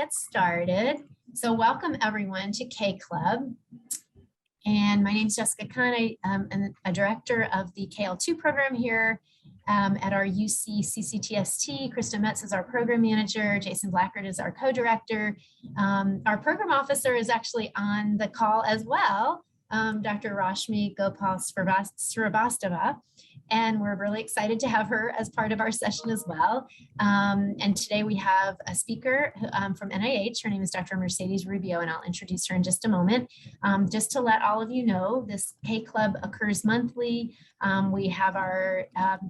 get started. So welcome everyone to K Club. And my name is Jessica Kahn. I am a director of the KL2 program here at our UC CCTST. Krista Metz is our program manager. Jason Blackard is our co-director. Our program officer is actually on the call as well, Dr. Rashmi Gopal Srivastava. And we're really excited to have her as part of our session as well. And today we have a speaker from NIH. Her name is Dr. Mercedes Rubio, and I'll introduce her in just a moment. Just to let all of you know, this K Club occurs monthly. We have our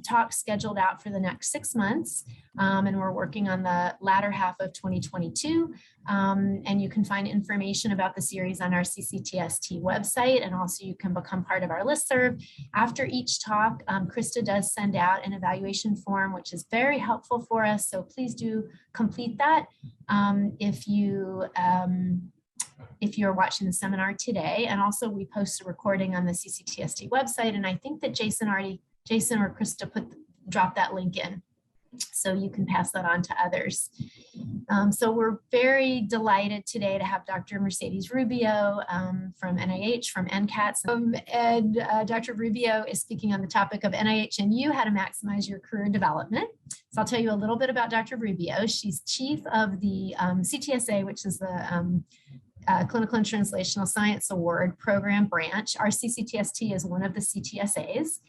talk scheduled out for the next 6 months, and we're working on the latter half of 2022. And you can find information about the series on our CCTST website, and also you can become part of our listserv. After each talk, Krista does send out an evaluation form, which is very helpful for us, so please do complete that if you're watching the seminar today. And also we post a recording on the CCTST website, and I think that Jason or Krista dropped that link in, so you can pass that on to others. So we're very delighted today to have Dr. Mercedes Rubio from NIH, from NCATS. And Dr. Rubio is speaking on the topic of NIH and You, how to maximize your career development. So I'll tell you a little bit about Dr. Rubio. She's chief of the CTSA, which is the Clinical and Translational Science Award program branch. Our CCTST is one of the CTSAs.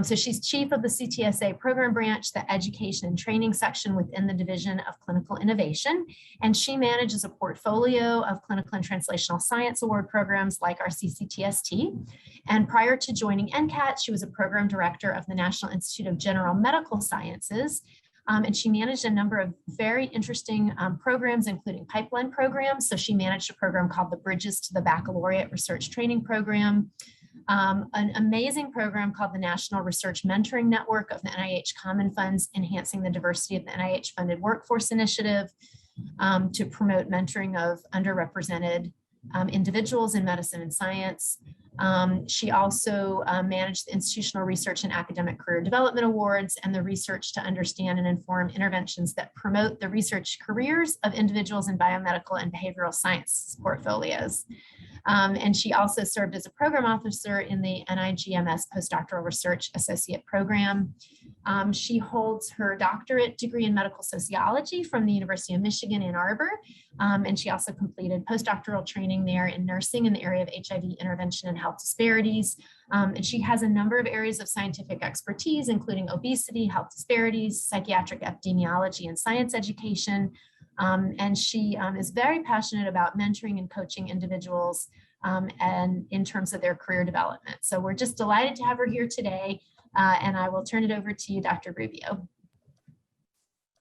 So she's chief of the CTSA program branch, the education and training section within the Division of Clinical Innovation. And she manages a portfolio of clinical and translational science award programs like our CCTST. And prior to joining NCAT, she was a program director of the National Institute of General Medical Sciences. And she managed a number of very interesting programs, including pipeline programs. So she managed a program called the Bridges to the Baccalaureate Research Training Program, an amazing program called the National Research Mentoring Network of the NIH Common Funds, enhancing the diversity of the NIH funded workforce initiative to promote mentoring of underrepresented individuals in medicine and science. She also managed the Institutional Research and Academic Career Development Awards and the Research to Understand and Inform Interventions that promote the research careers of individuals in biomedical and behavioral science portfolios. And she also served as a program officer in the NIGMS Postdoctoral Research Associate Program. She holds her doctorate degree in medical sociology from the University of Michigan, Ann Arbor. And she also completed postdoctoral training there in nursing in the area of HIV intervention and health disparities. And she has a number of areas of scientific expertise, including obesity, health disparities, psychiatric epidemiology, and science education. And she is very passionate about mentoring and coaching individuals and in terms of their career development. So we're just delighted to have her here today. And I will turn it over to you, Dr. Rubio.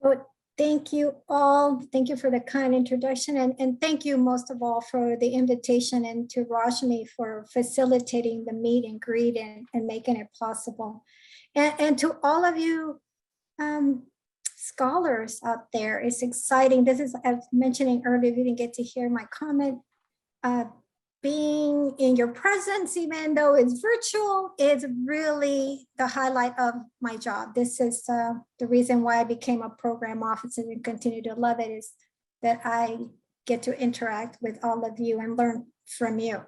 Well, thank you all. Thank you for the kind introduction. And thank you most of all for the invitation, and to Rashmi for facilitating the meet and greet and making it possible. And to all of you scholars out there, it's exciting. This is, as mentioning earlier, you didn't get to hear my comment. Being in your presence, even though it's virtual, is really the highlight of my job. This is the reason why I became a program officer and continue to love it, is that I get to interact with all of you and learn from you.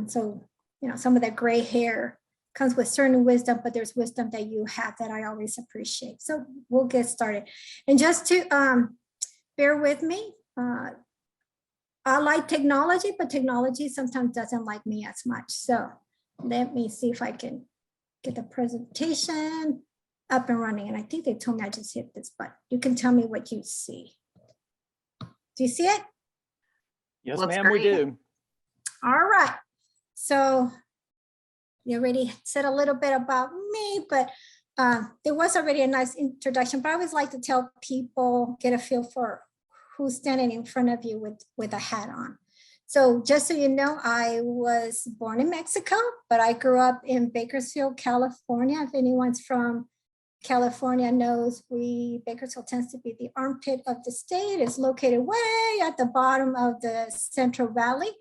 So, you know, some of that gray hair comes with certain wisdom, but there's wisdom that you have that I always appreciate. So we'll get started. And just to bear with me, I like technology, but technology sometimes doesn't like me as much. So let me see if I can get the presentation up and running. And I think they told me I just hit this button. You can tell me what you see. Do you see it? Yes, ma'am, we do. All right. So you already said a little bit about me, but there was already a nice introduction, but I always like to tell people, get a feel for who's standing in front of you with a hat on. So just so you know, I was born in Mexico, but I grew up in Bakersfield, California. If anyone's from California knows, Bakersfield tends to be the armpit of the state. It's located way at the bottom of the Central Valley.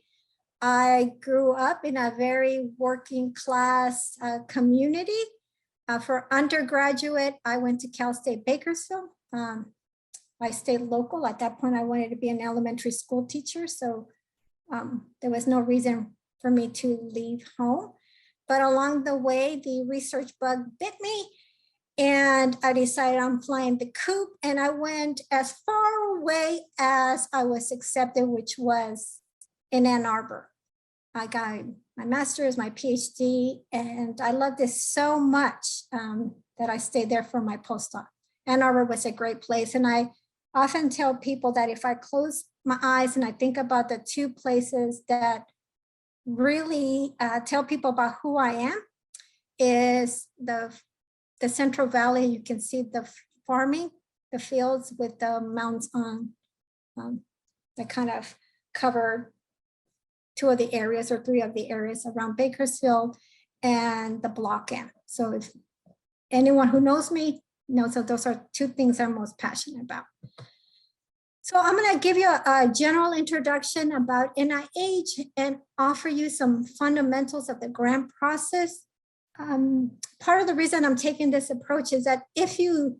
I grew up in a very working class community. For undergraduate, I went to Cal State Bakersfield. I stayed local. At that point, I wanted to be an elementary school teacher. So there was no reason for me to leave home. But along the way, the research bug bit me. And I decided I'm flying the coop. And I went as far away as I was accepted, which was in Ann Arbor. I got my master's, my PhD, and I loved this so much that I stayed there for my postdoc. Ann Arbor was a great place. And I often tell people that if I close my eyes and I think about the two places that really tell people about who I am, is the Central Valley. You can see the farming, the fields with the mountains on that kind of cover two of the areas or three of the areas around Bakersfield and the Block M. So if anyone who knows me knows that those are two things I'm most passionate about. So I'm going to give you a general introduction about NIH and offer you some fundamentals of the grant process. Part of the reason I'm taking this approach is that if you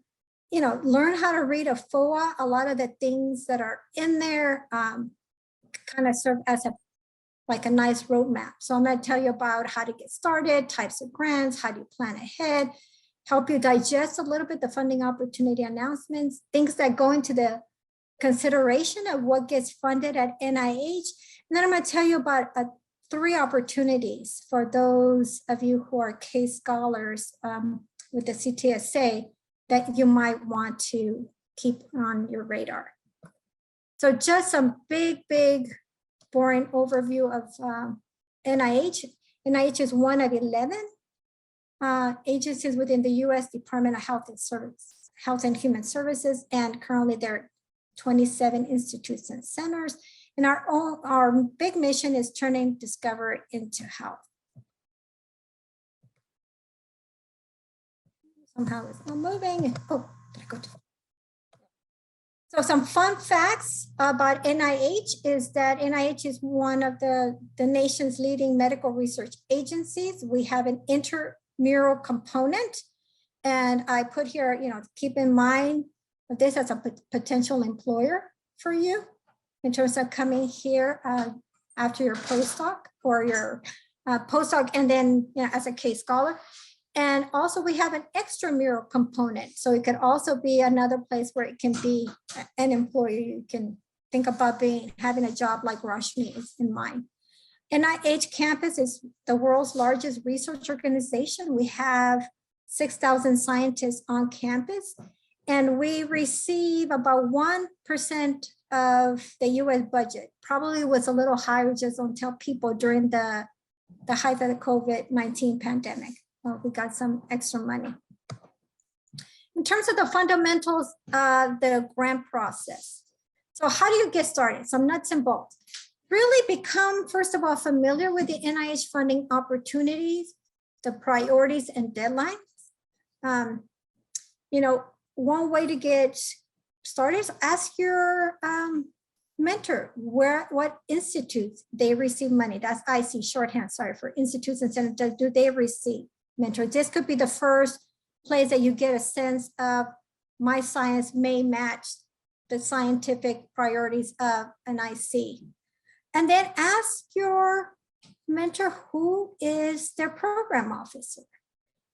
learn how to read a FOA, a lot of the things that are in there kind of serve as like a nice roadmap. So I'm going to tell you about how to get started, types of grants, how do you plan ahead, help you digest a little bit the funding opportunity announcements, things that go into the consideration of what gets funded at NIH. And then I'm going to tell you about 3 opportunities for those of you who are case scholars with the CTSA that you might want to keep on your radar. So just some big, boring overview of NIH. NIH is one of 11 agencies within the U.S. Department of Health and Human Services, and currently there are 27 institutes and centers. And our big mission is turning discovery into health. Somehow it's not moving. Oh, did I go to? So some fun facts about NIH is that NIH is one of the nation's leading medical research agencies. We have an intramural component. And I put here, keep in mind this as a potential employer for you in terms of coming here after your postdoc or your postdoc and then as a case scholar. And also we have an extramural component. So it could also be another place where it can be an employer. You can think about having a job like Rashmi is in mind. NIH campus is the world's largest research organization. We have 6,000 scientists on campus, and we receive about 1% of the US budget. Probably was a little higher, just don't tell people during the height of the COVID-19 pandemic. We got some extra money. In terms of the fundamentals of the grant process. So how do you get started? Some nuts and bolts. Really become, first of all, familiar with the NIH funding opportunities, the priorities and deadlines. One way to get started is ask your mentor what institutes they receive money. That's IC shorthand, sorry, for institutes and centers. Do they receive mentor? This could be the first place that you get a sense of my science may match the scientific priorities of an IC. And then ask your mentor who is their program officer.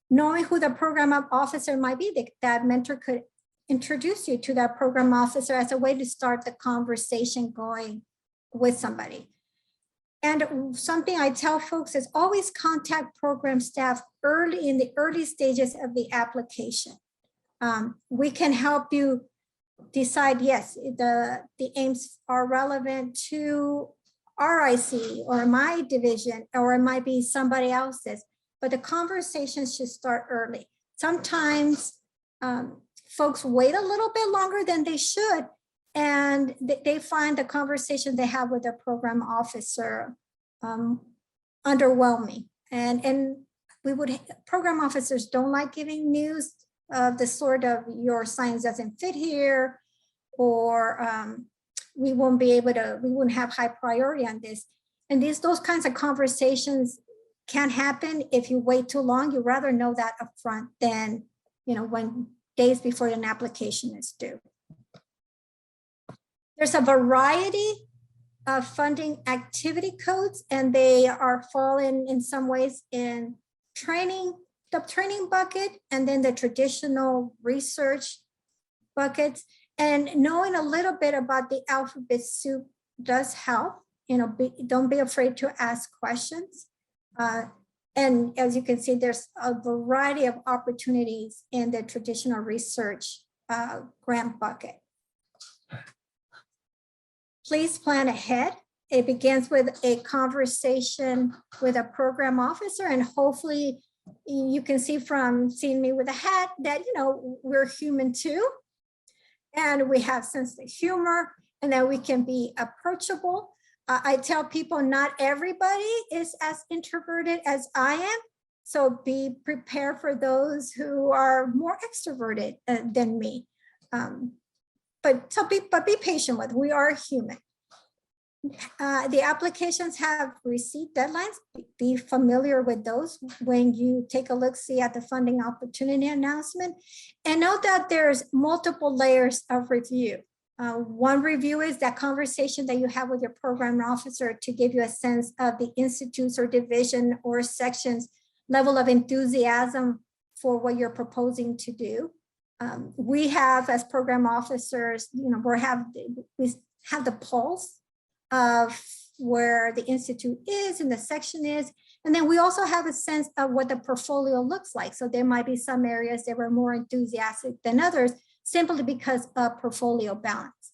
Knowing who the program officer might be, that mentor could introduce you to that program officer as a way to start the conversation going with somebody. And something I tell folks is always contact program staff early in the early stages of the application. We can help you decide, yes, the aims are relevant to RIC or my division, or it might be somebody else's, but the conversation should start early. Sometimes folks wait a little bit longer than they should, and they find the conversation they have with their program officer underwhelming. And program officers don't like giving news of the sort of your science doesn't fit here, or we wouldn't have high priority on this. And those kinds of conversations can happen if you wait too long. You'd rather know that upfront than when days before an application is due. There's a variety of funding activity codes, and they are fallen in some ways in training, the training bucket, and then the traditional research buckets. And knowing a little bit about the alphabet soup does help. Don't be afraid to ask questions. And as you can see, there's a variety of opportunities in the traditional research grant bucket. Please plan ahead. It begins with a conversation with a program officer, and hopefully you can see from seeing me with a hat that, we're human too. And we have sense of humor, and that we can be approachable. I tell people not everybody is as introverted as I am. So be prepared for those who are more extroverted than me. But be patient with, we are human. The applications have receipt deadlines. Be familiar with those when you take a look, see at the funding opportunity announcement, and know that there's multiple layers of review. One review is that conversation that you have with your program officer to give you a sense of the institute's or division or section's level of enthusiasm for what you're proposing to do. We have, as program officers, we have the pulse of where the institute is and the section is. And then we also have a sense of what the portfolio looks like. So there might be some areas that were more enthusiastic than others, simply because of portfolio balance.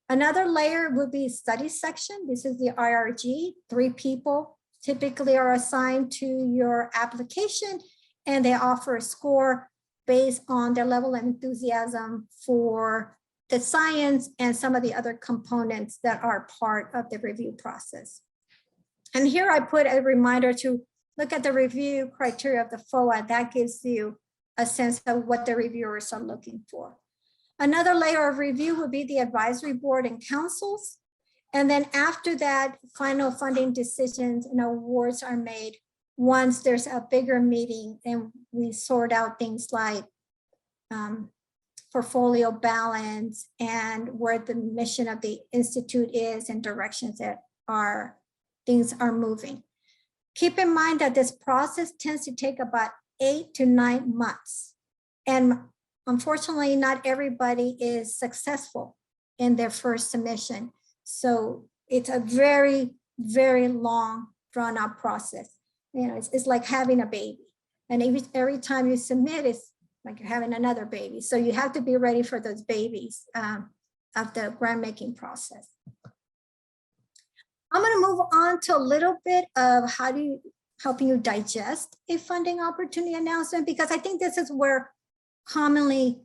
Another layer would be study section. This is the IRG. 3 people typically are assigned to your application, and they offer a score based on their level of enthusiasm for the science and some of the other components that are part of the review process. And here I put a reminder to look at the review criteria of the FOA. That gives you a sense of what the reviewers are looking for. Another layer of review would be the advisory board and councils. And then after that, final funding decisions and awards are made once there's a bigger meeting and we sort out things like portfolio balance and where the mission of the institute is and directions that things are moving. Keep in mind that this process tends to take about 8 to 9 months. And unfortunately, not everybody is successful in their first submission. So it's a very, very long, drawn out process. It's like having a baby. And every time you submit, it's like you're having another baby. So you have to be ready for those babies of the grant making process. I'm going to move on to a little bit of helping you digest a funding opportunity announcement, because I think this is where commonly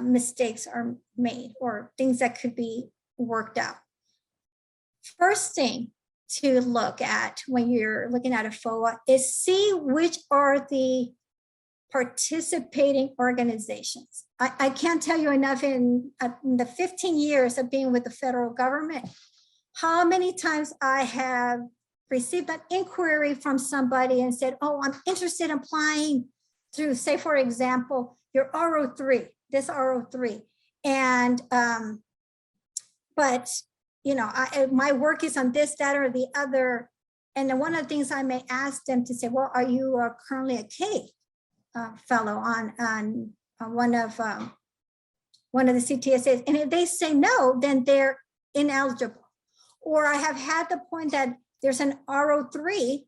mistakes are made or things that could be worked out. First thing to look at when you're looking at a FOA is see which are the participating organizations. I can't tell you enough in the 15 years of being with the federal government, how many times I have received an inquiry from somebody and said, oh, I'm interested in applying through, say, for example, your RO3, this RO3. And, but, my work is on this, that, or the other. And then one of the things I may ask them to say, well, are you currently a K fellow on one of the CTSAs? And if they say no, then they're ineligible. Or I have had the point that there's an RO3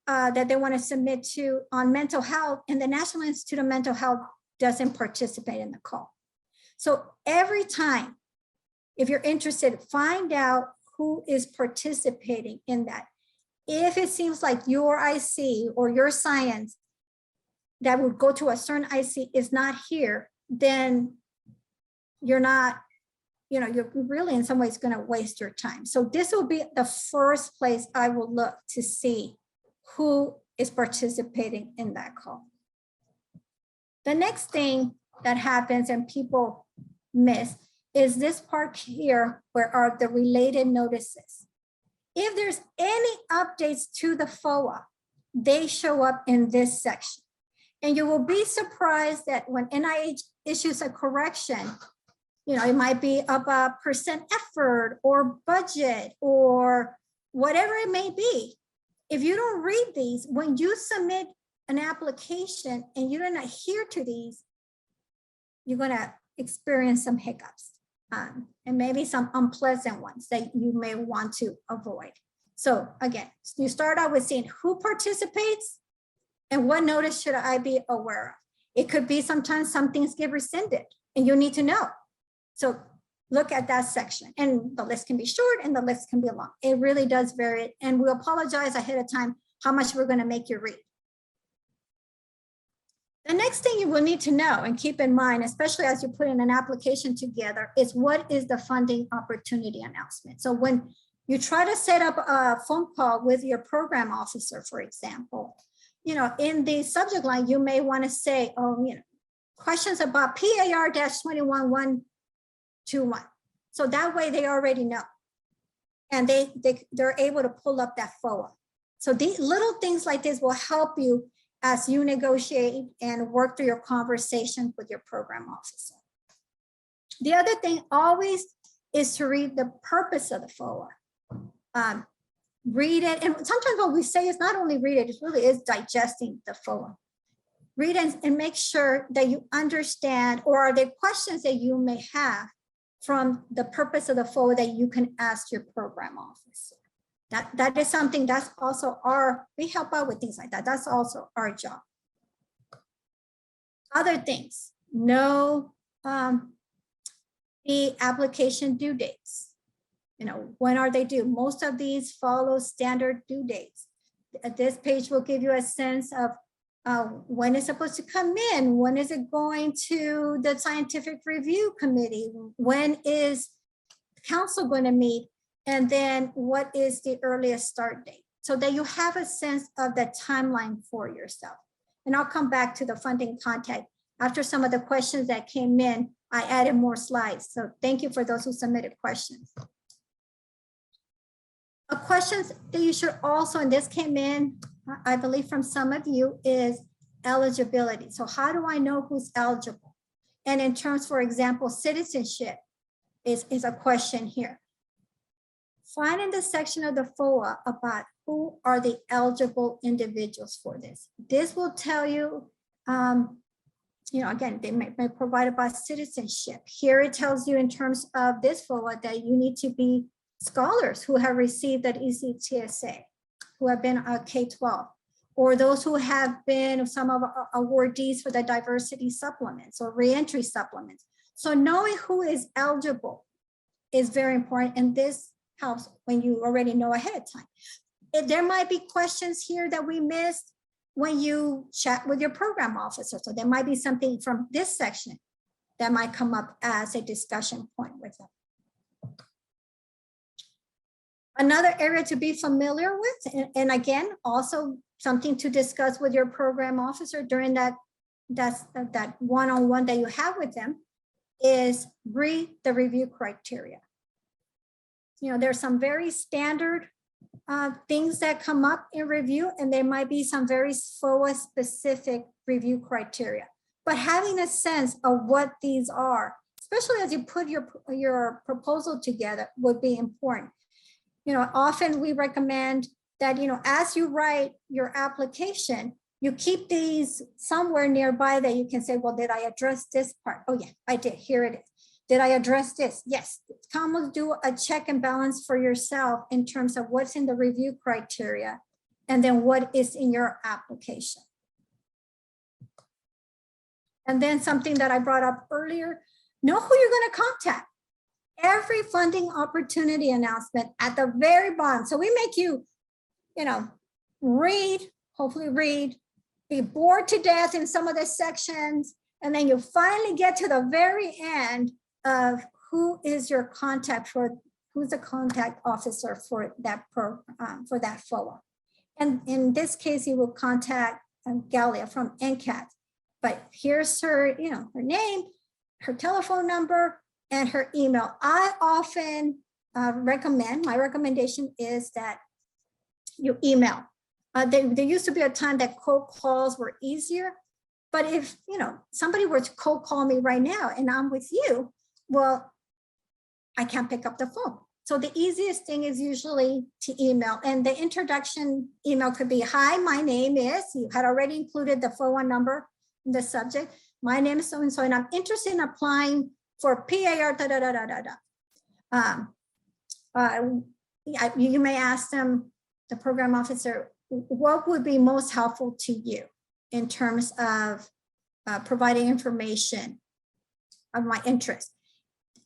that they want to submit to on mental health, and the National Institute of Mental Health doesn't participate in the call. So every time, if you're interested, find out who is participating in that. If it seems like your IC or your science that would go to a certain IC is not here, then you're not, you're really in some ways going to waste your time. So this will be the first place I will look to see who is participating in that call. The next thing that happens and people miss is this part here, where are the related notices. If there's any updates to the FOA, they show up in this section. And you will be surprised that when NIH issues a correction, it might be about percent effort or budget or whatever it may be. If you don't read these, when you submit an application and you don't adhere to these, you're going to experience some hiccups and maybe some unpleasant ones that you may want to avoid. So again, you start out with seeing who participates and what notice should I be aware of. It could be sometimes some things get rescinded and you need to know. So look at that section, and the list can be short and the list can be long. It really does vary. And we apologize ahead of time how much we're going to make you read. The next thing you will need to know and keep in mind, especially as you put in an application together, is what is the funding opportunity announcement. So when you try to set up a phone call with your program officer, for example, in the subject line, you may want to say, questions about PAR-21121. So that way they already know. And they're able to pull up that FOA. So these little things like this will help you as you negotiate and work through your conversation with your program officer. The other thing always is to read the purpose of the FOA. Read it, and sometimes what we say is not only read it, it really is digesting the FOA. Read it and make sure that you understand, or are there questions that you may have from the purpose of the FOA that you can ask your program officer. That is something that's also we help out with things like that. That's also our job. Other things, know the application due dates. When are they due? Most of these follow standard due dates. This page will give you a sense of when it's supposed to come in, when is it going to the scientific review committee, when is council going to meet, and then what is the earliest start date, so that you have a sense of the timeline for yourself. And I'll come back to the funding contact. After some of the questions that came in, I added more slides. So thank you for those who submitted questions. Questions that you should also, and this came in, I believe from some of you, is eligibility. So how do I know who's eligible? And in terms, for example, citizenship is a question here. Find in the section of the FOA about who are the eligible individuals for this. This will tell you, again, they may provide about citizenship. Here it tells you in terms of this FOA that you need to be scholars who have received that ECTSA, who have been K-12, or those who have been some of our awardees for the diversity supplements or reentry supplements. So knowing who is eligible is very important, and this helps when you already know ahead of time. There might be questions here that we missed when you chat with your program officer. So there might be something from this section that might come up as a discussion point with them. Another area to be familiar with, and again, also something to discuss with your program officer during that one-on-one that you have with them, is read the review criteria. There's some very standard things that come up in review, and there might be some very FOA specific review criteria. But having a sense of what these are, especially as you put your proposal together, would be important. Often we recommend that, as you write your application, you keep these somewhere nearby that you can say, well, did I address this part? Oh yeah, I did, here it is. Did I address this? Yes. Come do a check and balance for yourself in terms of what's in the review criteria and then what is in your application. And then something that I brought up earlier, know who you're going to contact. Every funding opportunity announcement at the very bottom. So we make you, hopefully read, be bored to death in some of the sections, and then you finally get to the very end of who is your contact who's the contact officer for that program, for that FOA. And in this case, you will contact Galia from NCAT. But here's her, her name, her telephone number, and her email. I often recommend, my recommendation is that you email. There used to be a time that cold calls were easier, but if somebody were to cold call me right now and I'm with you, well, I can't pick up the phone. So the easiest thing is usually to email. And the introduction email could be, hi, my name is, you had already included the 401 number in the subject. My name is so-and-so, and I'm interested in applying for PAR, da, da, da, da, da, da. You may ask them, the program officer, what would be most helpful to you in terms of providing information of my interest.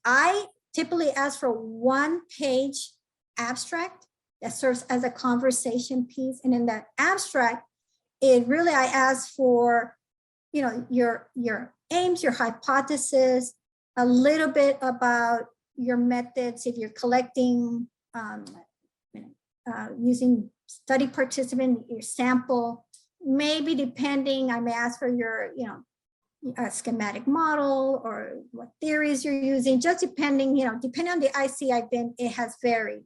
I typically ask for 1-page abstract that serves as a conversation piece. And in that abstract, I ask for, your aims, your hypothesis, a little bit about your methods, if you're collecting, using study participant, your sample, maybe depending, I may ask for your, a schematic model or what theories you're using, just depending, depending on the IC I've been, it has varied.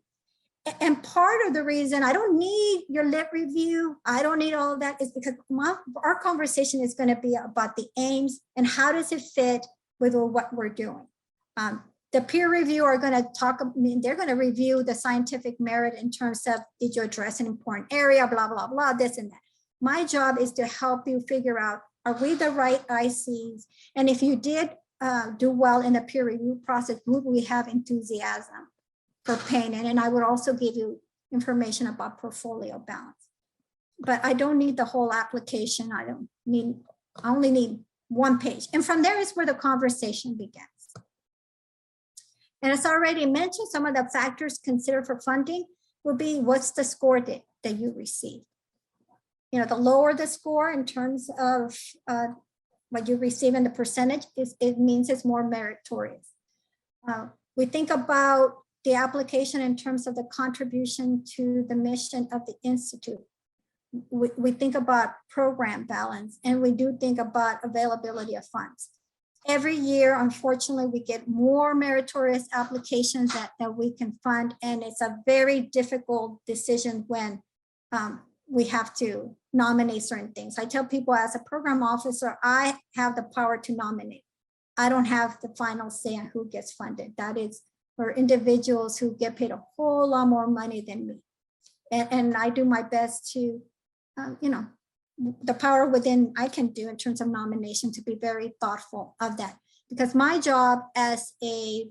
And part of the reason I don't need your lit review, I don't need all of that, is because our conversation is going to be about the aims and how does it fit with what we're doing. The peer review are going to talk, they're going to review the scientific merit in terms of, did you address an important area, blah, blah, blah, this and that. My job is to help you figure out, are we the right ICs? And if you did do well in the peer review process, would we have enthusiasm for paying it? And I would also give you information about portfolio balance. But I don't need the whole application. I only need 1 page. And from there is where the conversation begins. And as already mentioned, some of the factors considered for funding will be, what's the score that you received? The lower the score in terms of what you receive in the percentage, it means it's more meritorious. We think about the application in terms of the contribution to the mission of the Institute. We think about program balance, and we do think about availability of funds. Every year, unfortunately, we get more meritorious applications that we can fund, and it's a very difficult decision when we have to nominate certain things. I tell people, as a program officer, I have the power to nominate. I don't have the final say on who gets funded. That is for individuals who get paid a whole lot more money than me. And I do my best to, the power within I can do in terms of nomination, to be very thoughtful of that. Because my job as a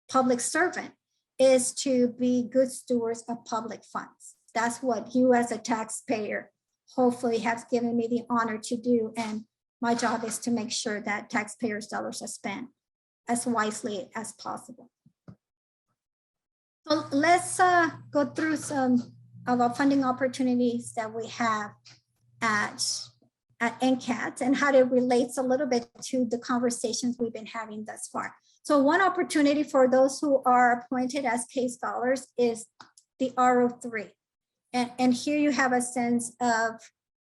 public servant is to be good stewards of public funds. That's what you as a taxpayer hopefully have given me the honor to do. And my job is to make sure that taxpayers' dollars are spent as wisely as possible. So let's go through some of our funding opportunities that we have at NCAT and how it relates a little bit to the conversations we've been having thus far. So one opportunity for those who are appointed as case scholars is the RO3. And here you have a sense of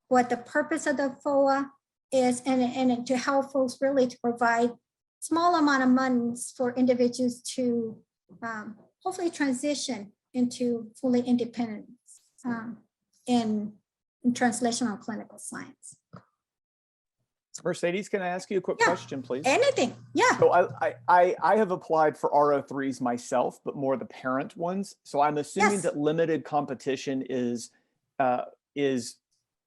what the purpose of the FOA is, and to help folks really to provide small amount of money for individuals to hopefully transition into fully independent in translational clinical science. Mercedes, can I ask you a quick question, please? Anything, yeah. So I have applied for RO3s myself, but more the parent ones. So I'm assuming that limited competition is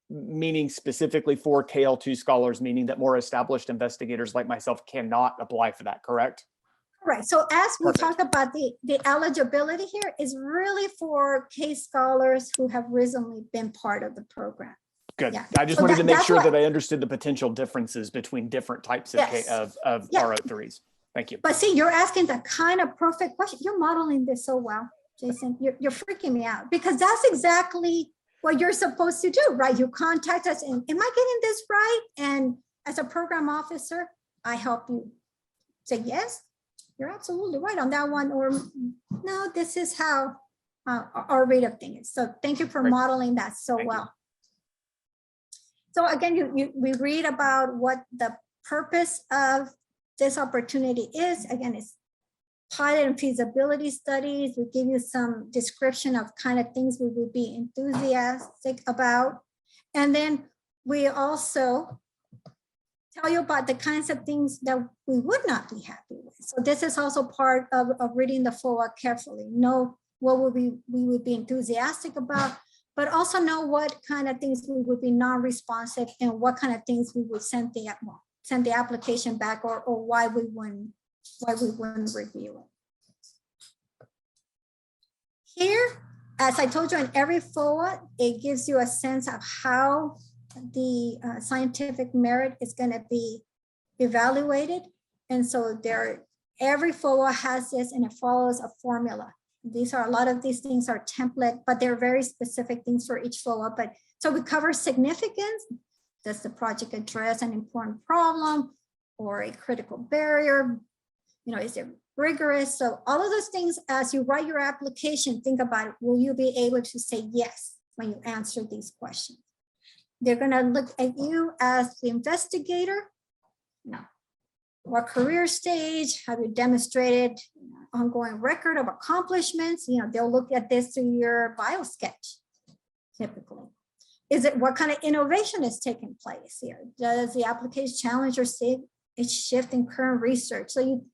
meaning specifically for KL2 scholars, meaning that more established investigators like myself cannot apply for that, correct? Right. So as we talk about the eligibility here is really for case scholars who have recently been part of the program. Good. Yeah. I just wanted to make sure that I understood the potential differences between different types of RO3s. Thank you. But see, you're asking the kind of perfect question. You're modeling this so well, Jason. You're freaking me out, because that's exactly what you're supposed to do, right? You contact us and, am I getting this right? And as a program officer, I help you say, yes, you're absolutely right on that one. Or no, this is how our rate of thing is. So thank you for modeling that so well. So again, we read about what the purpose of this opportunity is. Again, it's pilot and feasibility studies. We give you some description of kind of things we would be enthusiastic about. And then we also tell you about the kinds of things that we would not be happy with. So this is also part of reading the FOA carefully. Know what we would be enthusiastic about, but also know what kind of things we would be non-responsive and what kind of things we would send the application back, or why we wouldn't review it. Here, as I told you, in every FOA, it gives you a sense of how the scientific merit is going to be evaluated. And so every FOA has this, and it follows a formula. A lot of these things are template, but they're very specific things for each FOA. But so we cover significance. Does the project address an important problem or a critical barrier? Is it rigorous? So all of those things, as you write your application, think about it. Will you be able to say yes when you answer these questions? They're going to look at you as the investigator. No. What career stage have you demonstrated ongoing record of accomplishments? They'll look at this through your bio sketch, typically. Is it what kind of innovation is taking place here? Does the application challenge or see a shift in current research? So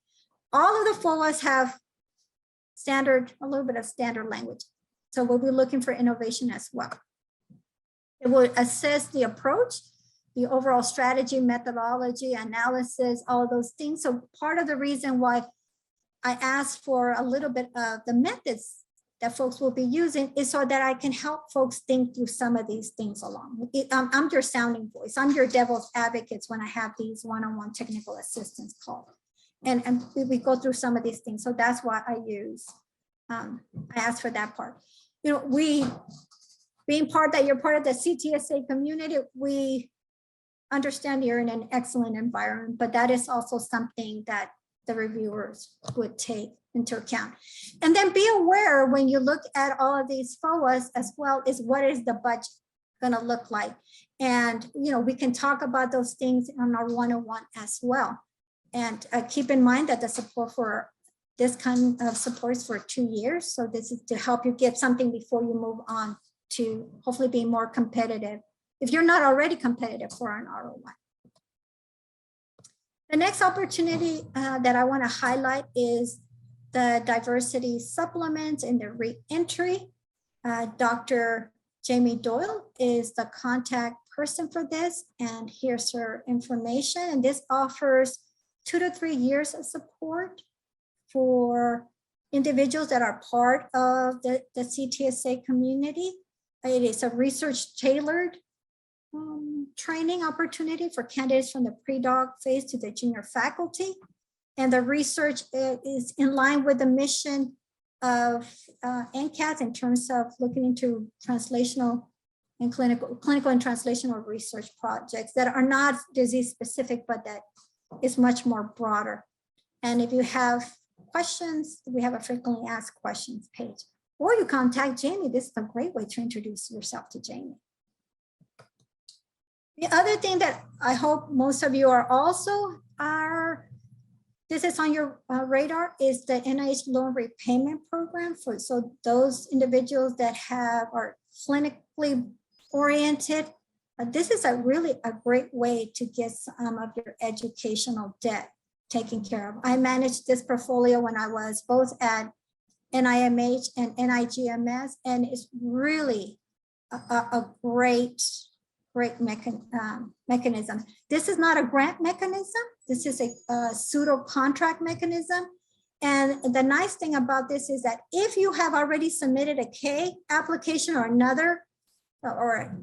all of the FOAs have a little bit of standard language. So we'll be looking for innovation as well. It will assess the approach, the overall strategy, methodology, analysis, all of those things. So part of the reason why I asked for a little bit of the methods that folks will be using is so that I can help folks think through some of these things along. I'm your sounding voice. I'm your devil's advocates when I have these one-on-one technical assistance calls. And we go through some of these things. So that's why I asked for that part. Being you're part of the CTSA community, we understand you're in an excellent environment, but that is also something that the reviewers would take into account. And then be aware when you look at all of these FOAs as well, is what is the budget going to look like? And, we can talk about those things on our one-on-one as well. And keep in mind that the support for this kind of support is for 2 years. So this is to help you get something before you move on to hopefully be more competitive, if you're not already competitive for an ROI. The next opportunity that I want to highlight is the diversity supplements and the re-entry. Dr. Jamie Doyle is the contact person for this, and here's her information. And this offers 2 to 3 years of support for individuals that are part of the CTSA community. It is a research-tailored training opportunity for candidates from the pre-doc phase to the junior faculty. And the research is in line with the mission of NCAT in terms of looking into translational and clinical and translational research projects that are not disease-specific, but that is much more broader. And if you have questions, we have a frequently asked questions page. Or you contact Jamie. This is a great way to introduce yourself to Jamie. The other thing that I hope most of you this is on your radar, is the NIH loan repayment program so those individuals that are clinically oriented. This is really a great way to get some of your educational debt taken care of. I managed this portfolio when I was both at NIMH and NIGMS, and it's really a great mechanism. This is not a grant mechanism. This is a pseudo contract mechanism. And the nice thing about this is that if you have already submitted a K application or another or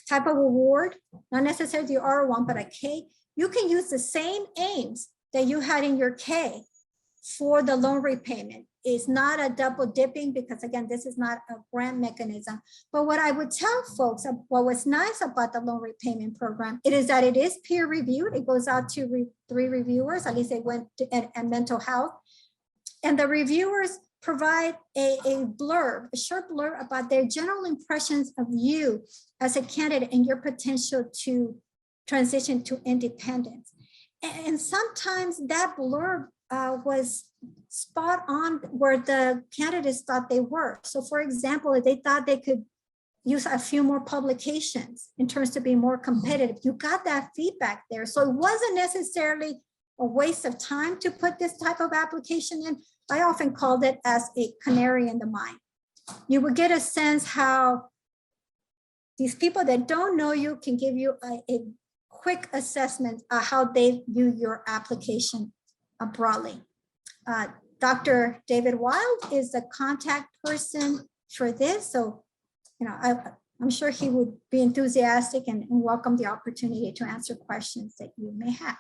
type of award, not necessarily the R1, but a K, you can use the same aims that you had in your K for the loan repayment. It's not a double dipping because, again, this is not a grant mechanism. But what I would tell folks, what was nice about the loan repayment program, it is that it is peer reviewed. It goes out to 3 reviewers, at least they went to and mental health. And the reviewers provide a short blurb about their general impressions of you as a candidate and your potential to transition to independence. And sometimes that blurb was spot on where the candidates thought they were. So for example, if they thought they could use a few more publications in terms to be more competitive. You got that feedback there. So it wasn't necessarily a waste of time to put this type of application in. I often called it as a canary in the mine. You would get a sense how these people that don't know you can give you a quick assessment of how they view your application broadly. Dr. David Wild is the contact person for this. So, I'm sure he would be enthusiastic and welcome the opportunity to answer questions that you may have.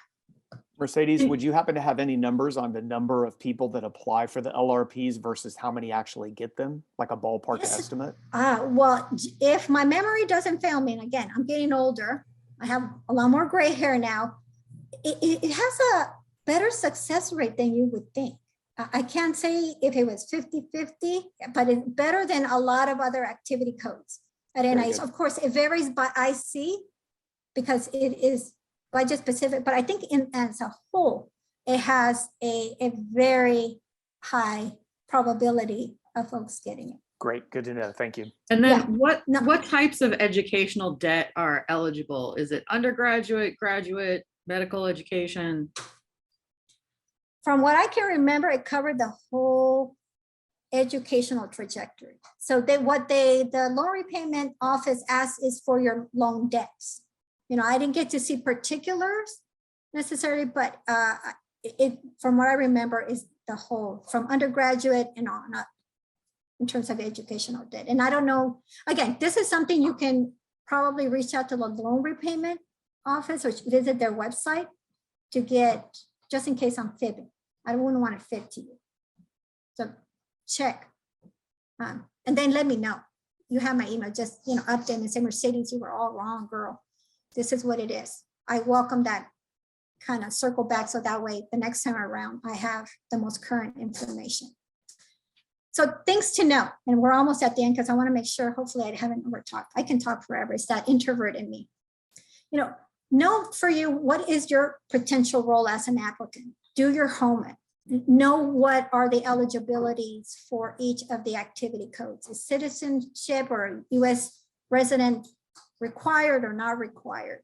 Mercedes, would you happen to have any numbers on the number of people that apply for the LRPs versus how many actually get them, like a ballpark estimate? Well, if my memory doesn't fail me, and again, I'm getting older, I have a lot more gray hair now, it has a better success rate than you would think. I can't say if it was 50-50, but it's better than a lot of other activity codes at NIH. Of course, it varies by IC because it is budget specific, but I think as a whole, it has a very high probability of folks getting it. Great, good to know, thank you. And then what types of educational debt are eligible? Is it undergraduate, graduate, medical education? From what I can remember, it covered the whole educational trajectory. So the loan repayment office asks is for your loan debts. I didn't get to see particulars necessarily, but from what I remember is the whole, from undergraduate and on up in terms of educational debt. And I don't know, again, this is something you can probably reach out to the loan repayment office or visit their website to get, just in case I'm fibbing. I wouldn't want to fib to you. So check. And then let me know. You have my email, just update and say, Mercedes, you were all wrong, girl. This is what it is. I welcome that kind of circle back so that way the next time around I have the most current information. So things to know, and we're almost at the end because I want to make sure, hopefully I haven't overtalked. I can talk forever. It's that introvert in me. Know for you, what is your potential role as an applicant? Do your homework. Know what are the eligibilities for each of the activity codes. Is citizenship or US resident required or not required?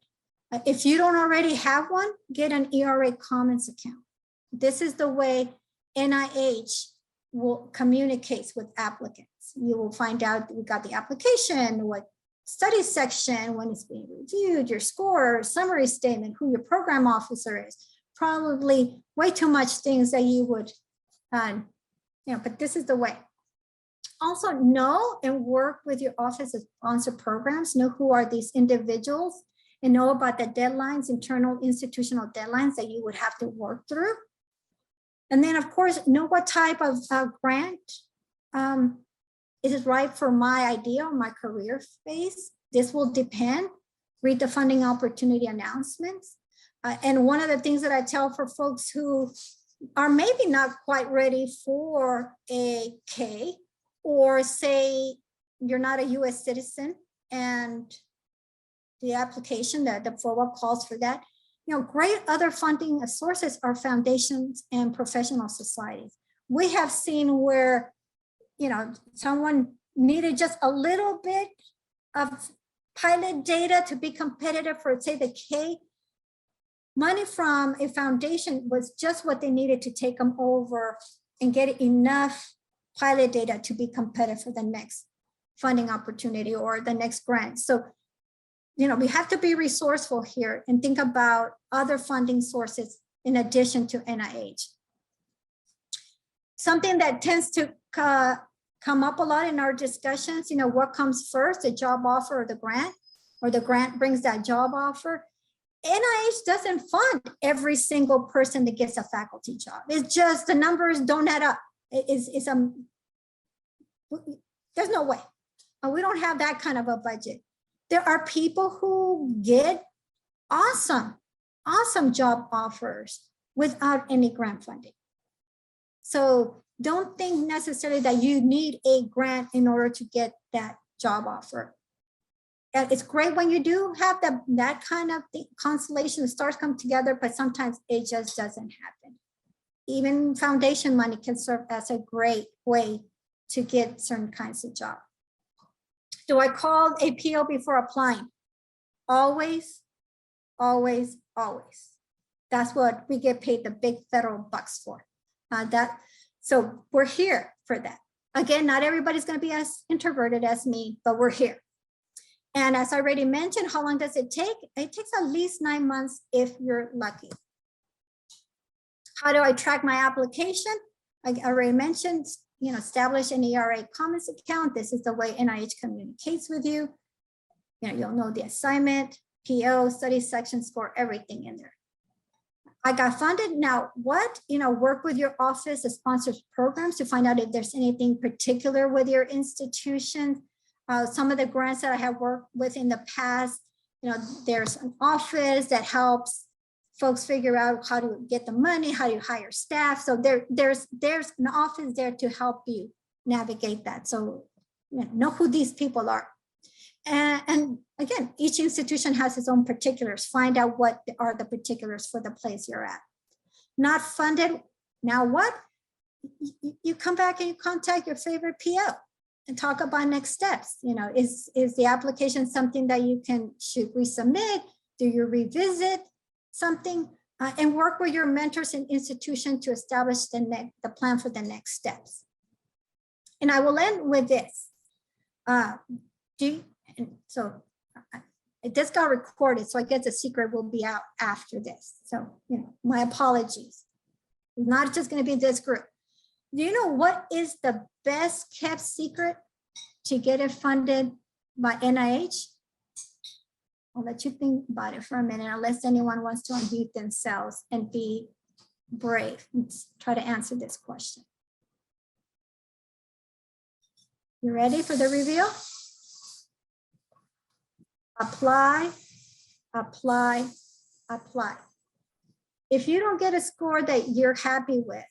If you don't already have one, get an ERA Commons account. This is the way NIH will communicate with applicants. You will find out we got the application, what study section, when it's being reviewed, your score, summary statement, who your program officer is. Probably way too much things that you would, but this is the way. Also know and work with your office of sponsor programs, know who are these individuals and know about the deadlines, internal institutional deadlines that you would have to work through. And then of course, know what type of grant is right for my idea or my career phase. This will depend. Read the funding opportunity announcements. And one of the things that I tell for folks who are maybe not quite ready for a K, or say you're not a US citizen and the application, the FOA calls for that, great other funding sources are foundations and professional societies. We have seen where, someone needed just a little bit of pilot data to be competitive for, say, the K. Money from a foundation was just what they needed to take them over and get enough pilot data to be competitive for the next funding opportunity or the next grant. So, we have to be resourceful here and think about other funding sources in addition to NIH. Something that tends to come up a lot in our discussions, what comes first, the job offer or the grant brings that job offer. NIH doesn't fund every single person that gets a faculty job. It's just the numbers don't add up. There's no way. We don't have that kind of a budget. There are people who get awesome job offers without any grant funding. So don't think necessarily that you need a grant in order to get that job offer. It's great when you do have that kind of constellation, the stars come together, but sometimes it just doesn't happen. Even foundation money can serve as a great way to get certain kinds of jobs. Do I call a PO before applying? Always, always, always. That's what we get paid the big federal bucks for. So we're here for that. Again, not everybody's going to be as introverted as me, but we're here. And as I already mentioned, how long does it take? It takes at least 9 months if you're lucky. How do I track my application? I already mentioned, establish an ERA Commons account. This is the way NIH communicates with you. You'll know the assignment, PO, study section, score, everything in there. I got funded. Now what, work with your office of sponsors programs to find out if there's anything particular with your institution. Some of the grants that I have worked with in the past, there's an office that helps folks figure out how to get the money, how to hire staff. So there's an office there to help you navigate that. So know who these people are. And again, each institution has its own particulars. Find out what are the particulars for the place you're at. Not funded. Now what? You come back and you contact your favorite PO and talk about next steps. Is the application something that you should resubmit? Do you revisit something? And work with your mentors and institution to establish the plan for the next steps. And I will end with this. So this got recorded, so I guess the secret will be out after this. So, my apologies. It's not just going to be this group. Do you know what is the best kept secret to get it funded by NIH? I'll let you think about it for a minute, unless anyone wants to unmute themselves and be brave. Let's try to answer this question. You ready for the review? Apply, apply, apply. If you don't get a score that you're happy with,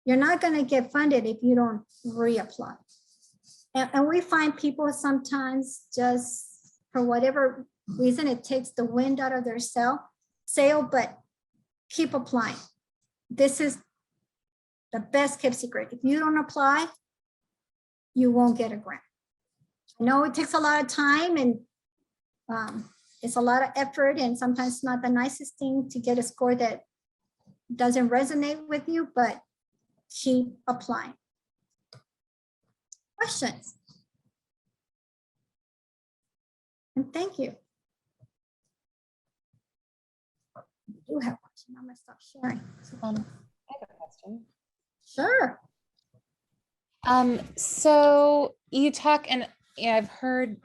you're not going to get funded if you don't reapply. And we find people sometimes just for whatever reason, it takes the wind out of their sail, but keep applying. This is the best kept secret. If you don't apply, you won't get a grant. I know it takes a lot of time and it's a lot of effort, and sometimes it's not the nicest thing to get a score that doesn't resonate with you, but keep applying. Questions? And thank you. I do have a question. I'm going to stop sharing. I have a question. Sure. So you talk, and I've heard,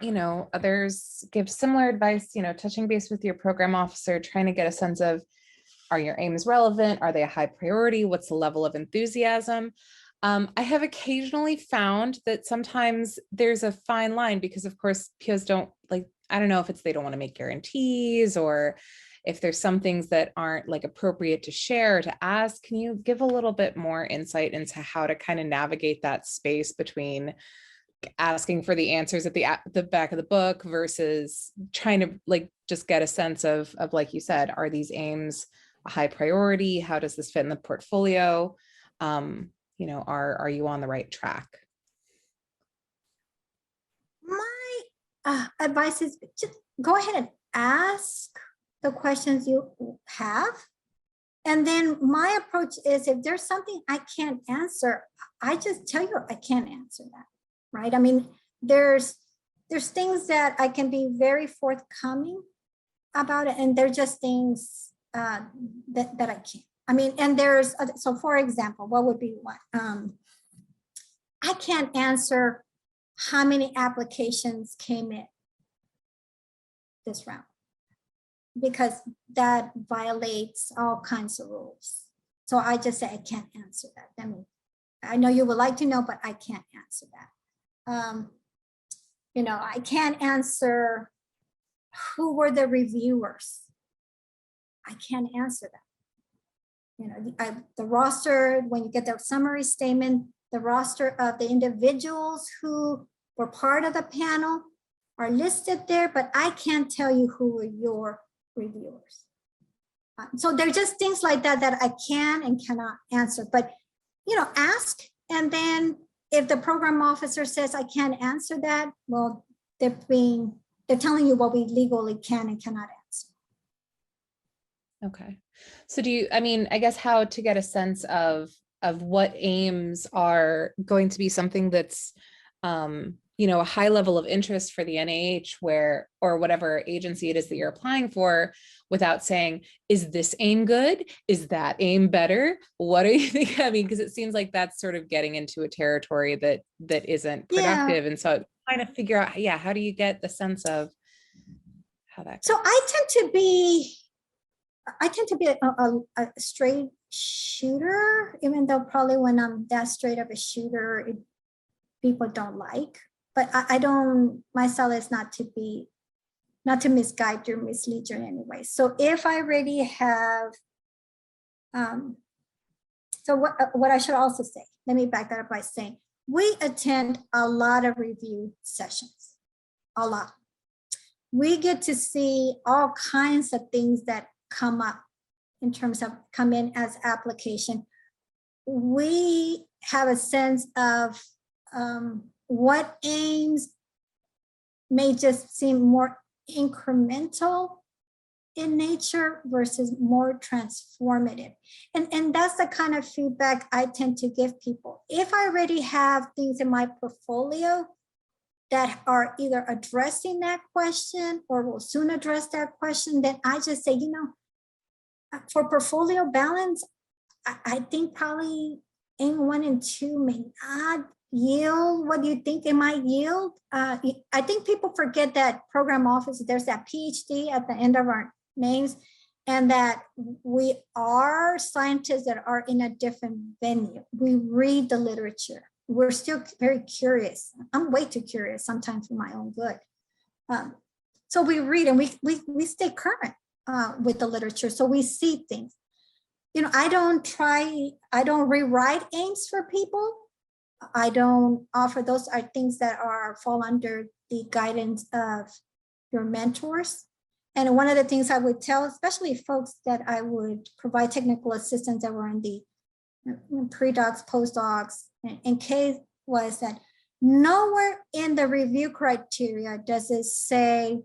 others give similar advice, touching base with your program officer, trying to get a sense of, are your aims relevant? Are they a high priority? What's the level of enthusiasm? I have occasionally found that sometimes there's a fine line because, of course, POs don't I don't know if it's they don't want to make guarantees or if there's some things that aren't appropriate to share or to ask. Can you give a little bit more insight into how to kind of navigate that space between asking for the answers at the back of the book versus trying to just get a sense of like you said, are these aims a high priority? How does this fit in the portfolio? Are you on the right track? My advice is just go ahead and ask the questions you have. And then my approach is, if there's something I can't answer, I just tell you I can't answer that, right? I mean, there's things that I can be very forthcoming about it, and they're just things that I can't. I mean, and there's, so for example, what would be one? I can't answer how many applications came in this round, because that violates all kinds of rules. So I just say I can't answer that. I mean, I know you would like to know, but I can't answer that. I can't answer who were the reviewers. I can't answer that. The roster, when you get the summary statement, the roster of the individuals who were part of the panel are listed there, but I can't tell you who were your reviewers. So they're just things like that that I can and cannot answer. But ask, and then if the program officer says, I can't answer that, well, they're telling you what we legally can and cannot answer. Okay. So do you, I mean, I guess how to get a sense of what aims are going to be something that's, you know, a high level of interest for the NIH where, or whatever agency it is that you're applying for, without saying, is this aim good? Is that aim better? What do you think? I mean, because it seems like that's sort of getting into a territory that isn't productive. And so trying to figure out, yeah, how do you get the sense of how that So goes? I tend to be a straight shooter, even though probably when I'm that straight of a shooter, people don't like. But I don't, my style is not to misguide you or mislead you in any way. So if I already have, so what I should also say, let me back that up by saying, we attend a lot of review sessions, a lot. We get to see all kinds of things that come up in terms of come in as application. We have a sense of what aims may just seem more incremental in nature versus more transformative. And that's the kind of feedback I tend to give people. If I already have things in my portfolio that are either addressing that question or will soon address that question, then I just say, you know, for portfolio balance, I think probably aim 1 and 2 may not yield what you think it might yield. I think people forget that program office, there's that PhD at the end of our names, and that we are scientists that are in a different venue. We read the literature. We're still very curious. I'm way too curious sometimes for my own good. So we read and we stay current with the literature. So we see things. You know, I don't rewrite aims for people. I don't offer, those are things that fall under the guidance of your mentors. And one of the things I would tell, especially folks that I would provide technical assistance that were in the pre-docs, postdocs, and K, was that nowhere in the review criteria does it say,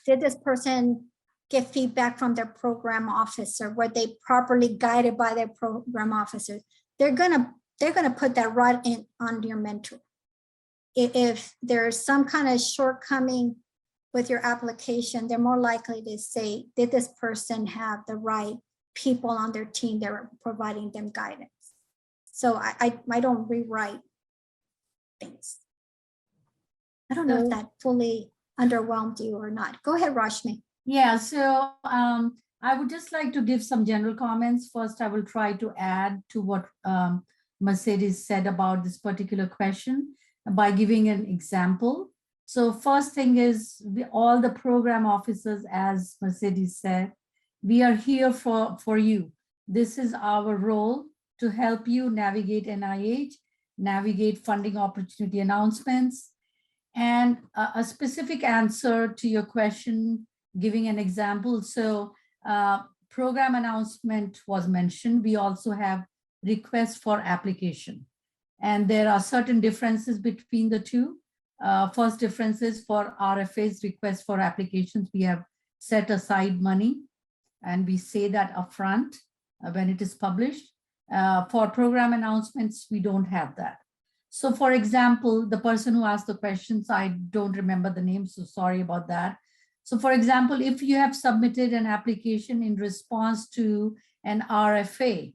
did this person get feedback from their program officer? Were they properly guided by their program officer? They're gonna put that right in on your mentor. If there's some kind of shortcoming with your application, they're more likely to say, did this person have the right people on their team that were providing them guidance? So I don't rewrite things. I don't know if that fully underwhelmed you or not. Go ahead, Rashmi. Yeah, so I would just like to give some general comments. First, I will try to add to what Mercedes said about this particular question by giving an example. So first thing is, all the program officers, as Mercedes said, we are here for you. This is our role to help you navigate NIH, navigate funding opportunity announcements, and a specific answer to your question, giving an example. So program announcement was mentioned. We also have requests for application. And there are certain differences between the two. First difference is for RFA's request for applications, we have set aside money and we say that upfront when it is published. For program announcements, we don't have that. So for example, the person who asked the questions, I don't remember the name, so sorry about that. So for example, if you have submitted an application in response to an RFA,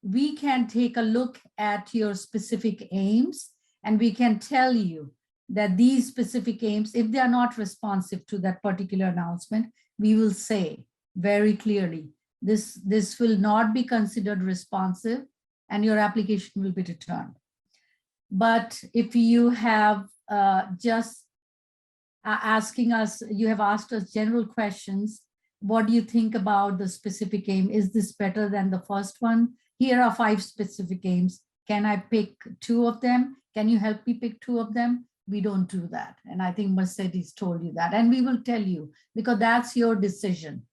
we can take a look at your specific aims and we can tell you that these specific aims, if they are not responsive to that particular announcement, we will say very clearly, this will not be considered responsive and your application will be returned. But if you have just asking us, you have asked us general questions, what do you think about the specific aim? Is this better than the first one? Here are 5 specific aims. Can I pick 2 of them? Can you help me pick 2 of them? We don't do that. And I think Mercedes told you that. And we will tell you, because that's your decision.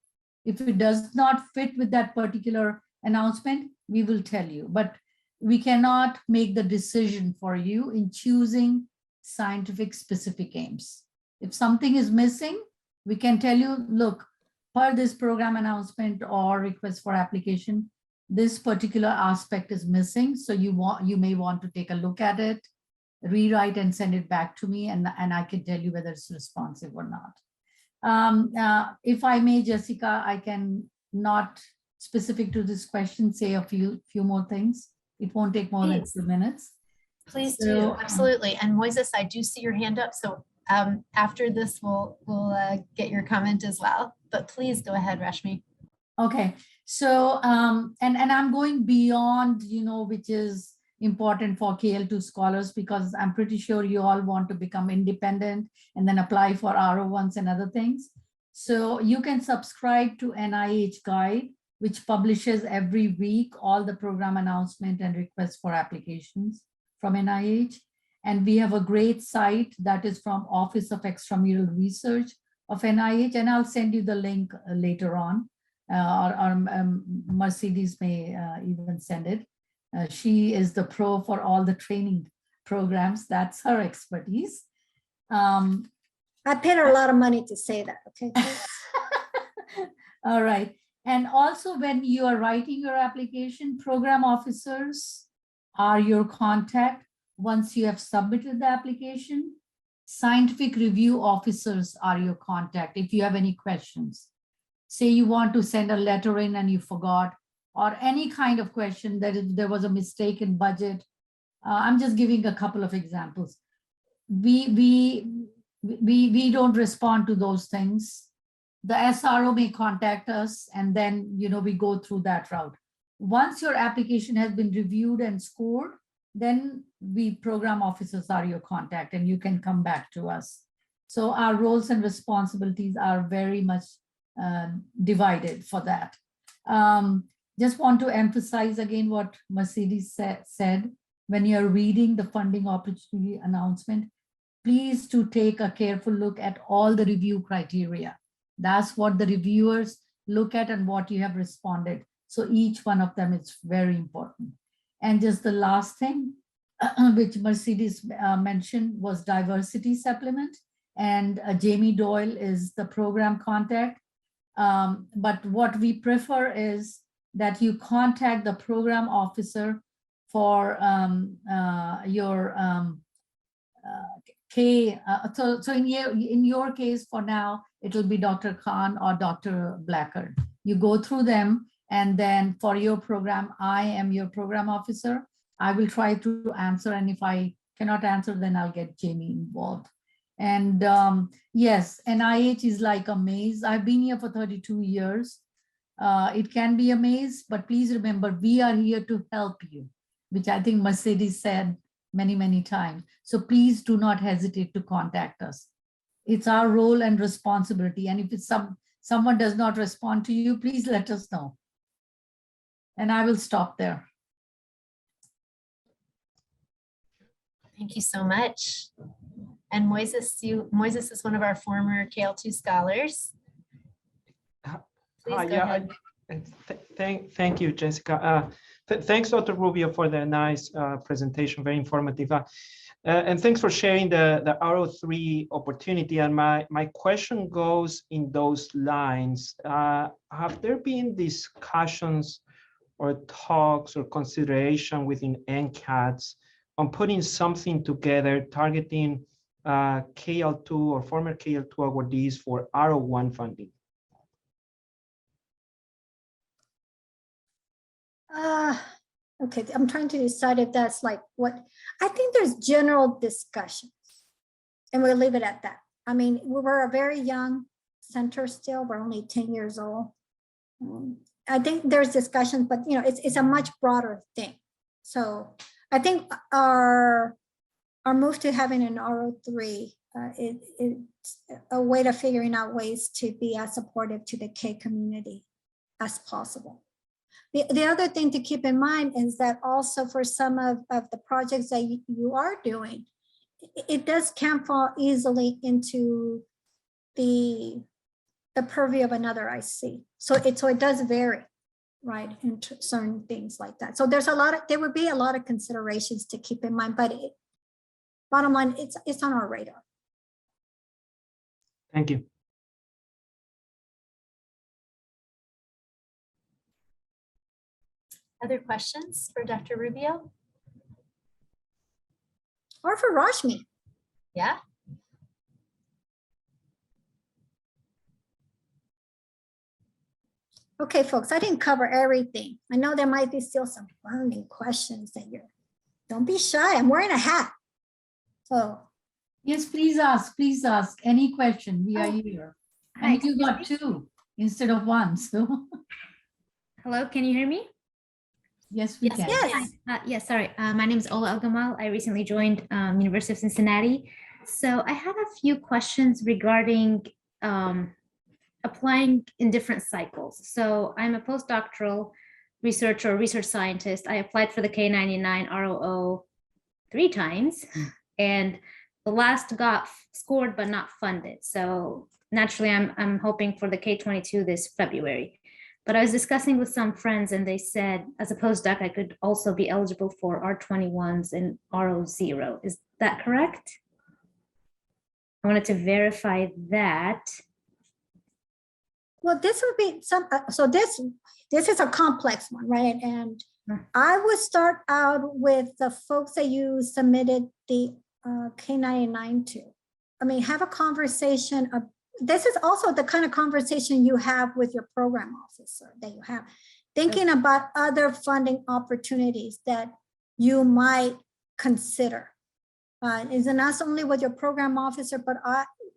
If it does not fit with that particular announcement, we will tell you. But we cannot make the decision for you in choosing scientific specific aims. If something is missing, we can tell you, look, per this program announcement or request for application, this particular aspect is missing. So you may want to take a look at it, rewrite and send it back to me, and I can tell you whether it's responsive or not. If I may, Jessica, I can not specific to this question, say a few more things. It won't take more than 2 minutes. Please do, absolutely. And Moises, I do see your hand up. So after this, we'll get your comment as well. But please go ahead, Rashmi. Okay, so and I'm going beyond, which is important for KL2 scholars, because I'm pretty sure you all want to become independent and then apply for R01s and other things. So you can subscribe to NIH Guide, which publishes every week all the program announcement and requests for applications from NIH. And we have a great site that is from Office of Extramural Research of NIH, and I'll send you the link later on, or Mercedes may even send it. She is the pro for all the training programs. That's her expertise. I paid her a lot of money to say that, okay? All right. And also when you are writing your application, program officers are your contact once you have submitted the application. Scientific review officers are your contact if you have any questions. Say you want to send a letter in and you forgot, or any kind of question that there was a mistake in budget. I'm just giving a couple of examples. We don't respond to those things. The SRO may contact us, and then we go through that route. Once your application has been reviewed and scored, then we program officers are your contact, and you can come back to us. So our roles and responsibilities are very much divided for that. Just want to emphasize again what Mercedes said. When you're reading the funding opportunity announcement, please to take a careful look at all the review criteria. That's what the reviewers look at and what you have responded. So each one of them is very important. And just the last thing, which Mercedes mentioned, was diversity supplement. And Jamie Doyle is the program contact. But what we prefer is that you contact the program officer for your so in your case, for now, it'll be Dr. Khan or Dr. Blackard. You go through them, and then for your program, I am your program officer. I will try to answer, and if I cannot answer, then I'll get Jamie involved. And yes, NIH is like a maze. I've been here for 32 years. It can be a maze, but please remember, we are here to help you, which I think Mercedes said many, many times. So please do not hesitate to contact us. It's our role and responsibility. And if it's someone does not respond to you, please let us know. And I will stop there. Thank you so much. And Moises is one of our former KL2 scholars. Please go ahead. Thank you, Jessica. Thanks, Dr. Rubio, for the nice presentation, very informative. And thanks for sharing the R03 opportunity. And my question goes in those lines. Have there been discussions or talks or consideration within NCATS on putting something together targeting KL2 or former KL2 awardees for R01 funding? Okay, I'm trying to decide if that's like what, I think there's general discussions, and we'll leave it at that. I mean, we're a very young center still, we're only 10 years old. I think there's discussions, but it's a much broader thing. So I think our move to having an R03, it's a way to figuring out ways to be as supportive to the K community as possible. The other thing to keep in mind is that also for some of the projects that you are doing, it can fall easily into the purview of another IC. So it does vary, right? And certain things like that. So there would be a lot of considerations to keep in mind, but bottom line, it's on our radar. Thank you. Other questions for Dr. Rubio? Or for Rashmi. Yeah. Okay, folks, I didn't cover everything. I know there might be still some burning questions that don't be shy. I'm wearing a hat. So Yes, please ask any question. We are Oh, here. hi, And you excuse got me. 2 instead of 1, so Hello, can you hear me? yes, we Yes, can. yes. Yes, sorry. My name is Ola Al-Gamal. I recently joined University of Cincinnati. So I have a few questions regarding applying in different cycles. So I'm a postdoctoral researcher or research scientist. I applied for the K99 ROO 3 times, and the last got scored but not funded. So naturally, I'm hoping for the K22 this February. But I was discussing with some friends, and they said, as a postdoc, I could also be eligible for R21s and RO0. Is that correct? I wanted to verify that. Well, this would be so this is a complex one, right? And I would start out with the folks that you submitted the K99 to. I mean, have a conversation. This is also the kind of conversation you have with your program officer that you have, thinking about other funding opportunities that you might consider. Is not only with your program officer, but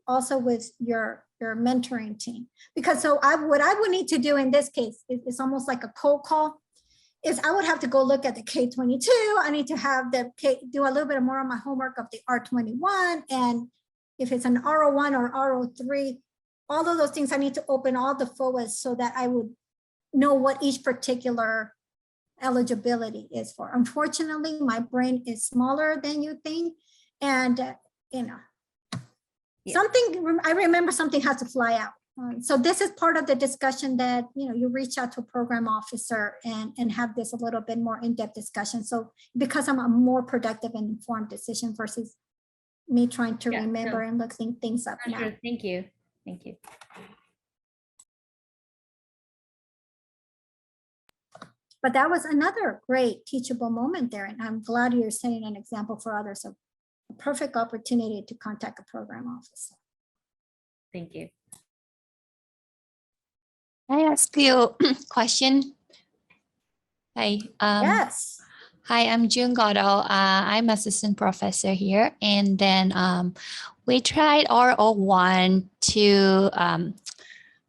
also with your mentoring team. Because so what I would need to do in this case is almost like a cold call. Is I would have to go look at the K22. I need to have do a little bit more of my homework of the R21, and if it's an RO1 or RO3, all of those things I need to open all the FOAs so that I would know what each particular eligibility is for. Unfortunately, my brain is smaller than you think, and I remember something has to fly out. So this is part of the discussion that you reach out to a program officer and have this a little bit more in-depth discussion. So because I'm a more productive and informed decision versus me trying to remember and looking things up now. Sure. Thank you. Thank you. But that was another great teachable moment there. And I'm glad you're setting an example for others of a perfect opportunity to contact a program officer. Thank you. Can I ask you a question? Hi. Yes. Hi, I'm June Godo. I'm assistant professor here. And then we tried RO1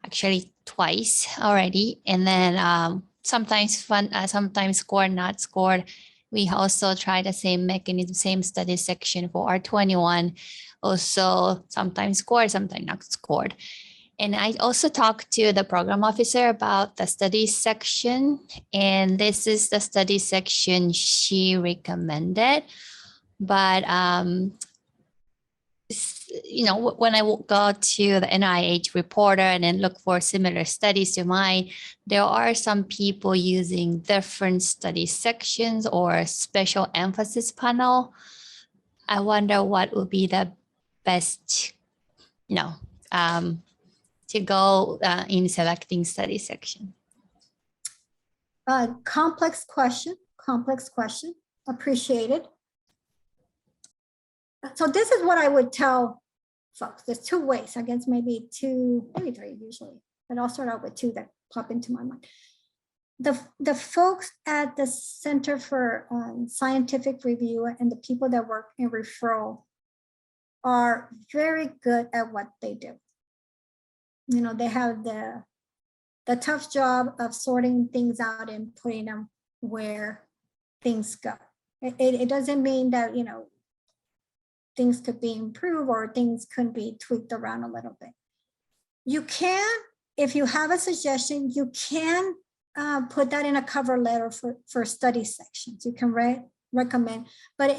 actually twice already. And then sometimes sometimes scored, not scored. We also tried the same mechanism, same study section for R21. Also sometimes scored, sometimes not scored. And I also talked to the program officer about the study section, and this is the study section she recommended. But when I go to the NIH reporter and then look for similar studies to mine, there are some people using different study sections or special emphasis panel. I wonder what would be the best, to go in selecting study section. Complex question, appreciated. So this is what I would tell folks. There's 2 ways, I guess maybe 2, maybe 3 usually, but I'll start out with 2 that pop into my mind. The folks at the Center for Scientific Review and the people that work in referral are very good at what they do. They have the tough job of sorting things out and putting them where things go. It doesn't mean that, things could be improved or things could be tweaked around a little bit. You can, if you have a suggestion, you can put that in a cover letter for study sections. You can recommend, but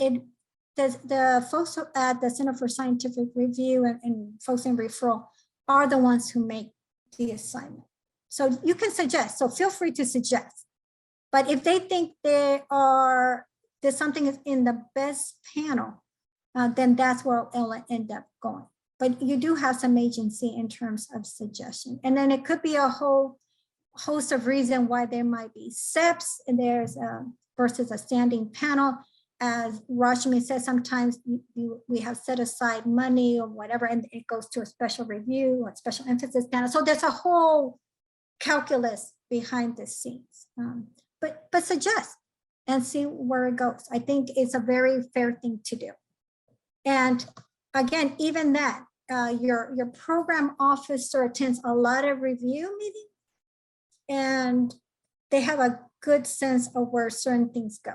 the folks at the Center for Scientific Review and folks in referral are the ones who make the assignment. So you can suggest, so feel free to suggest. But if they think there's something is in the best panel, then that's where it'll end up going. But you do have some agency in terms of suggestion. And then it could be a whole host of reasons why there might be SEPs and there's versus a standing panel. As Rashmi said, sometimes we have set aside money or whatever, and it goes to a special review or special emphasis panel. So there's a whole calculus behind the scenes. But suggest and see where it goes. I think it's a very fair thing to do. And again, even that, your program officer attends a lot of review meetings, and they have a good sense of where certain things go.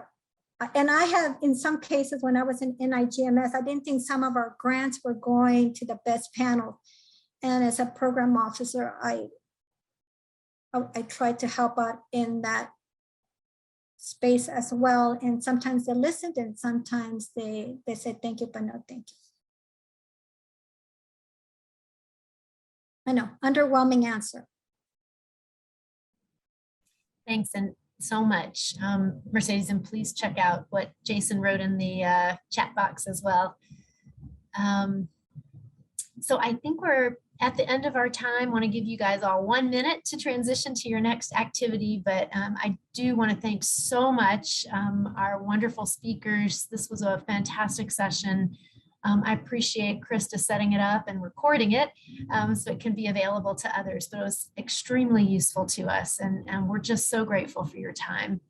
And I have, in some cases, when I was in NIGMS, I didn't think some of our grants were going to the best panel. And as a program officer, I tried to help out in that space as well. And sometimes they listened and sometimes they said, thank you, but no, thank you. I know, underwhelming answer. Thanks and so much, Mercedes, and please check out what Jason wrote in the chat box as well. So I think we're at the end of our time. I want to give you guys all 1 minute to transition to your next activity, but I do want to thank so much our wonderful speakers. This was a fantastic session. I appreciate Krista setting it up and recording it so it can be available to others, but it was extremely useful to us, and we're just so grateful for your time.